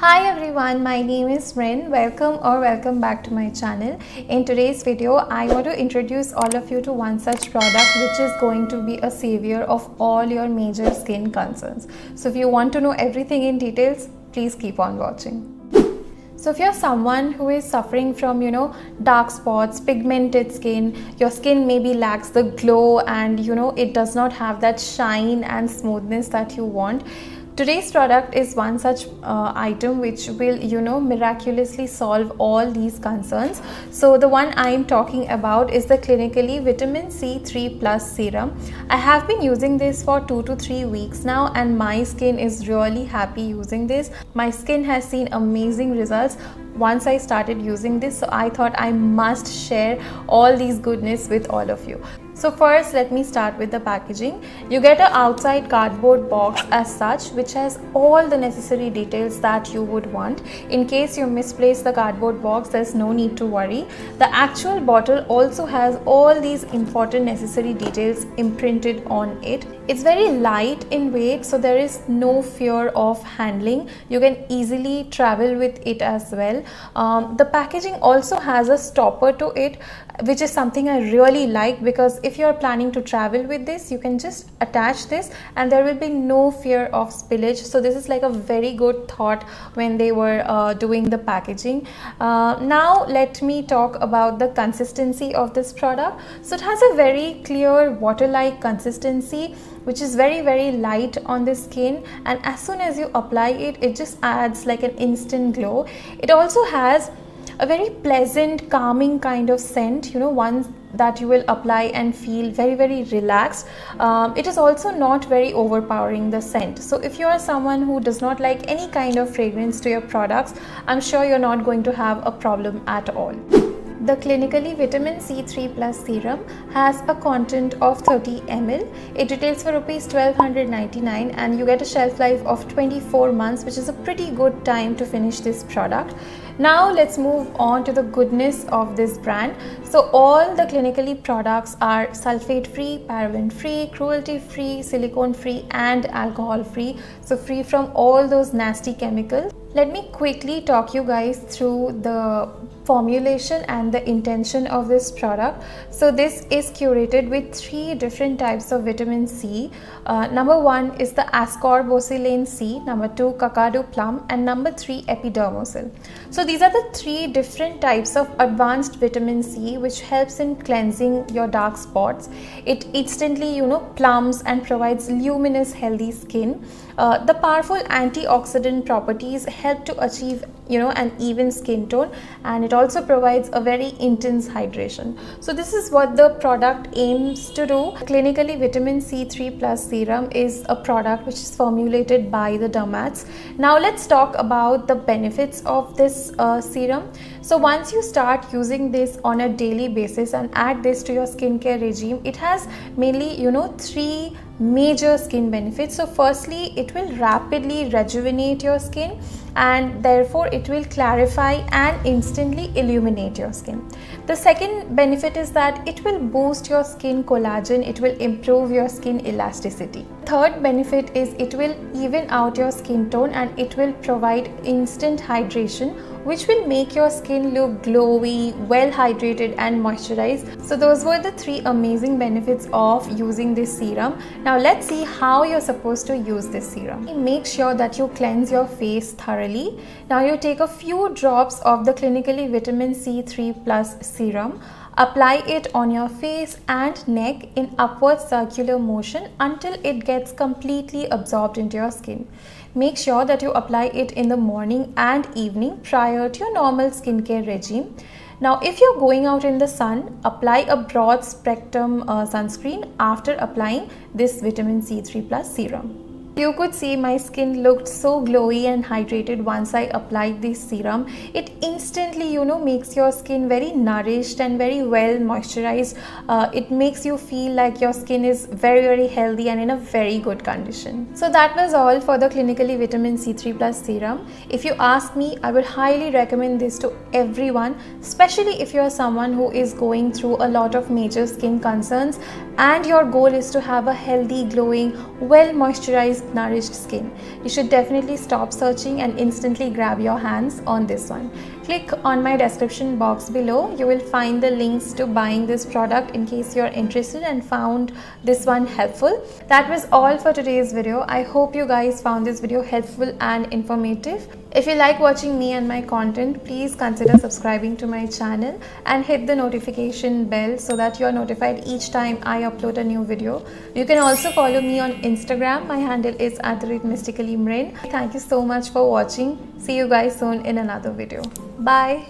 Hi everyone, my name is Rin. Welcome back to my channel. In today's video, I want to introduce all of you to one such product which is going to be a savior of all your major skin concerns. So if you want to know everything in details, please keep on watching. So if you're someone who is suffering from, dark spots, pigmented skin, your skin maybe lacks the glow and, it does not have that shine and smoothness that you want, today's product is one such item which will, miraculously solve all these concerns. So the one I am talking about is the Clinically Vitamin C3 Plus Serum. I have been using this for 2 to 3 weeks now and my skin is really happy using this. My skin has seen amazing results once I started using this, so I thought I must share all these goodness with all of you. So first, let me start with the packaging. You get an outside cardboard box as such, which has all the necessary details that you would want. In case you misplace the cardboard box, there's no need to worry. The actual bottle also has all these important necessary details imprinted on it. It's very light in weight, so there is no fear of handling. You can easily travel with it as well. The packaging also has a stopper to it, which is something I really like, because if you're planning to travel with this, you can just attach this and there will be no fear of spillage. So this is like a very good thought when they were doing the packaging. Now let me talk about the consistency of this product. So it has a very clear water-like consistency, which is very light on the skin, and as soon as you apply it, it just adds like an instant glow. It also has a very pleasant, calming kind of scent, one that you will apply and feel very relaxed. It is also not very overpowering, the scent. So if you are someone who does not like any kind of fragrance to your products, I'm sure you're not going to have a problem at all. The Clinically Vitamin C3 Plus Serum has a content of 30 ml. It retails for Rs 1299 and you get a shelf life of 24 months, which is a pretty good time to finish this product. Now let's move on to the goodness of this brand. So all the Clinically products are sulfate free, paraben free, cruelty free, silicone free and alcohol free. So free from all those nasty chemicals. Let me quickly talk you guys through the formulation and the intention of this product. So this is curated with 3 different types of vitamin C. Number 1 is the ascorbosylane C, number 2 kakadu plum, and number 3 epidermosil. So these are the 3 different types of advanced vitamin C which helps in cleansing your dark spots. It instantly plumps and provides luminous healthy skin. The powerful antioxidant properties help to achieve an even skin tone, and it also provides a very intense hydration. So this is what the product aims to do. Clinically Vitamin C3 Plus Serum is a product which is formulated by the dermats. Now let's talk about the benefits of this serum. So once you start using this on a daily basis and add this to your skincare regime, it has mainly 3 major skin benefits. So firstly, it will rapidly rejuvenate your skin and therefore it will clarify and instantly illuminate your skin. The second benefit is that it will boost your skin collagen, it will improve your skin elasticity. Third benefit is it will even out your skin tone and it will provide instant hydration, which will make your skin look glowy, well hydrated and moisturized. So those were the 3 amazing benefits of using this serum. Now let's see how you're supposed to use this serum. Make sure that you cleanse your face thoroughly. Now you take a few drops of the Clinically Vitamin C3 Plus Serum. Apply it on your face and neck in upward circular motion until it gets completely absorbed into your skin. Make sure that you apply it in the morning and evening prior to your normal skincare regime. Now if you're going out in the sun, apply a broad spectrum sunscreen after applying this Vitamin C3 Plus Serum. You could see my skin looked so glowy and hydrated once I applied this serum. It instantly, makes your skin very nourished and very well moisturized. It makes you feel like your skin is very healthy and in a very good condition. So that was all for the Clinically Vitamin C3 Plus Serum. If you ask me, I would highly recommend this to everyone, especially if you are someone who is going through a lot of major skin concerns and your goal is to have a healthy, glowing, well moisturized nourished skin. You should definitely stop searching and instantly grab your hands on this one. Click on my description box below. You will find the links to buying this product in case you're interested and found this one helpful. That was all for today's video. I hope you guys found this video helpful and informative. If you like watching me and my content, please consider subscribing to my channel and hit the notification bell so that you are notified each time I upload a new video. You can also follow me on Instagram. My handle is @mysticallymrin. Thank you so much for watching. See you guys soon in another video. Bye.